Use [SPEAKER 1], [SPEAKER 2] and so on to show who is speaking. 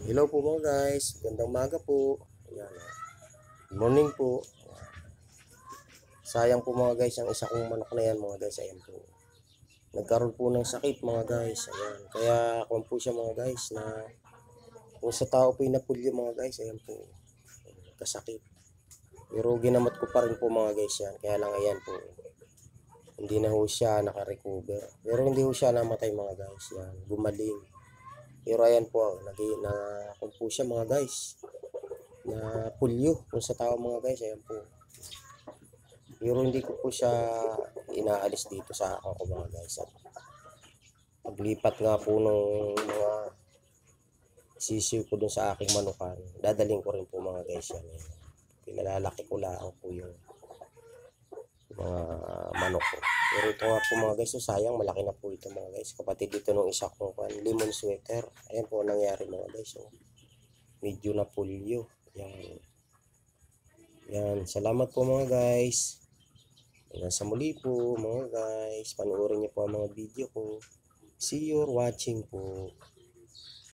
[SPEAKER 1] Hello po mga guys, gandang umaga po. Ayan, good morning po. Sayang po mga guys, ang isa kong manok na yan mga guys. Ayan po. Nagkaroon po ng sakit mga guys. Ayan. Kaya kung po siya mga guys na kung sa tao po inapulyo mga guys. Ayan po. Kasakit. Pero ginamot ko pa rin po mga guys yan. Kaya lang ayan po. Hindi na ho siya nakarecover. Pero hindi ho siya namatay mga guys. Yan. Gumaling. Pero ayan po. Kung po siya mga guys. Na pulyo kung sa tao mga guys. Ayan po. Pero hindi ko po siya inaalis dito sa akin ko mga guys. At paglipat nga po ng mga sisiw ko dun sa aking manukan, dadaling ko rin po mga guys yan. Pinalalaki ko lang po yung mga manok ko. Pero ito nga po mga guys, so sayang malaki na po ito mga guys. Kapatid dito nung isa kong lemon sweater. Ayan po ang nangyari mga guys. So, medyo na pulyo. Yan. Yan. Salamat po mga guys. Hanggang sa muli po mga guys. Panoorin niyo po ang mga video ko. See you watching po.